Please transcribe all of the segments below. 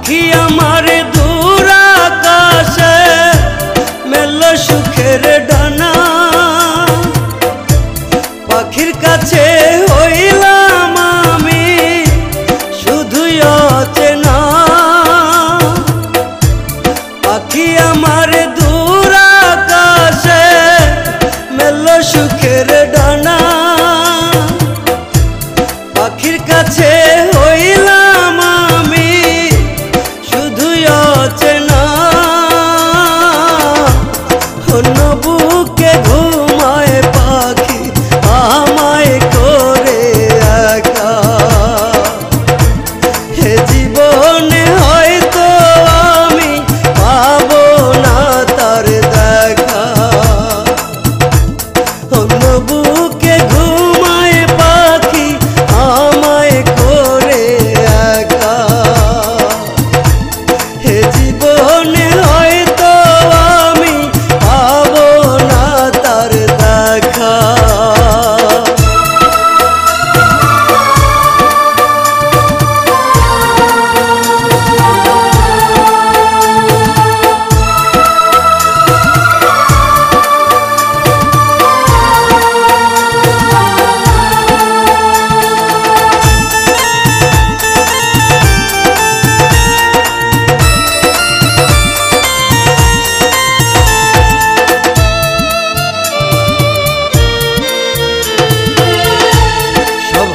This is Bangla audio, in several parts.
পাখি আমার দূর আকাশে মেলল সুখের ডানা, পাখির কাছে হইলাম আমি শুধুই অচেনা। পাখি আমার দূর আকাশে মেলল সুখের ডানা, পাখির কাছে হইলাম আমি শুধুই অচেনা। অন্য বুকে ঘুমায় পাখি আমায় করে একা, হে জীবনে হয়তো আমি পাবো না তার দেখা। অন্য বুকে ঘুমায় পাখি আমায় করে একা, হে জীবনে হয়তো আমি পাবো না তার দেখা।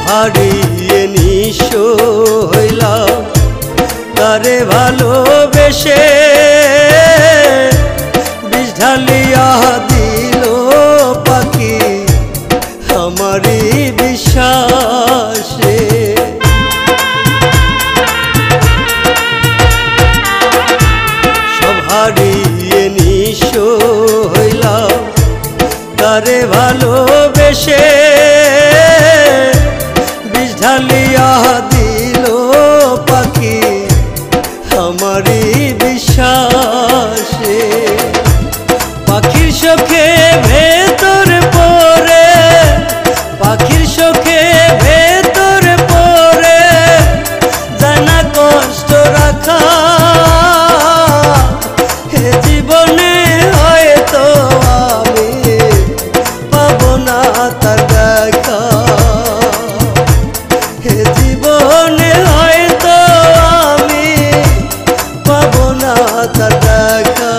হারিয়ে নিঃস্ব হইলাম তারে ভালোবেসে, বিষ ঢালিয়া দিল পাখি আমারই বিশ্বাসে। সব হারিয়ে নিঃস্ব হইলাম তারে ভালোবেসে, ঢালিয়া দিল পাখি আমারই বিশ্বাসে। পাখির শোকে ভেতর পড়ে, পাখির শোকে ভেতর পড়ে জানা কষ্ট রাখা, হে জীবনে হয়তো আমি পাবো না তার দেখা। হে জীবনে হয়তো আমি পাবো না তার দেখা।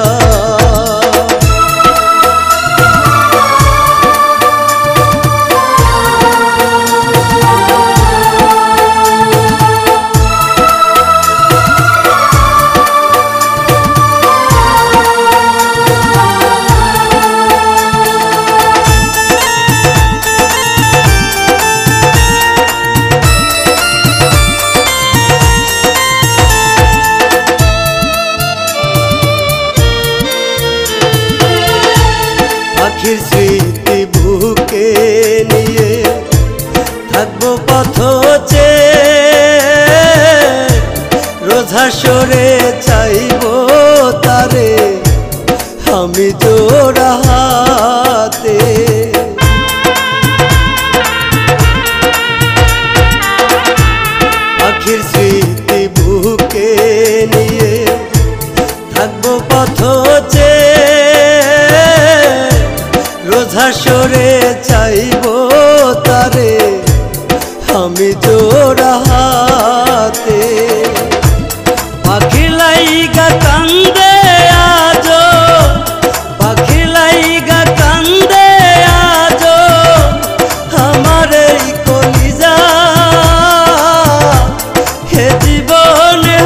পাখির স্মৃতি বুকে নিয়ে থাকবো পথ চেয়ে, রোজ হাসরে চাইবো তারে আমি জোড়া হাতে। পাখির স্মৃতি বুকে নিয়ে থাকবো পথ চেয়ে, রোজ হাসরে চাইবো তারে আমি জোড়া হাতে। পাখি লাইগা কান্দে আজো, পাখি লাইগা কান্দে আজো আমার এই কলিজা, হে জীবনে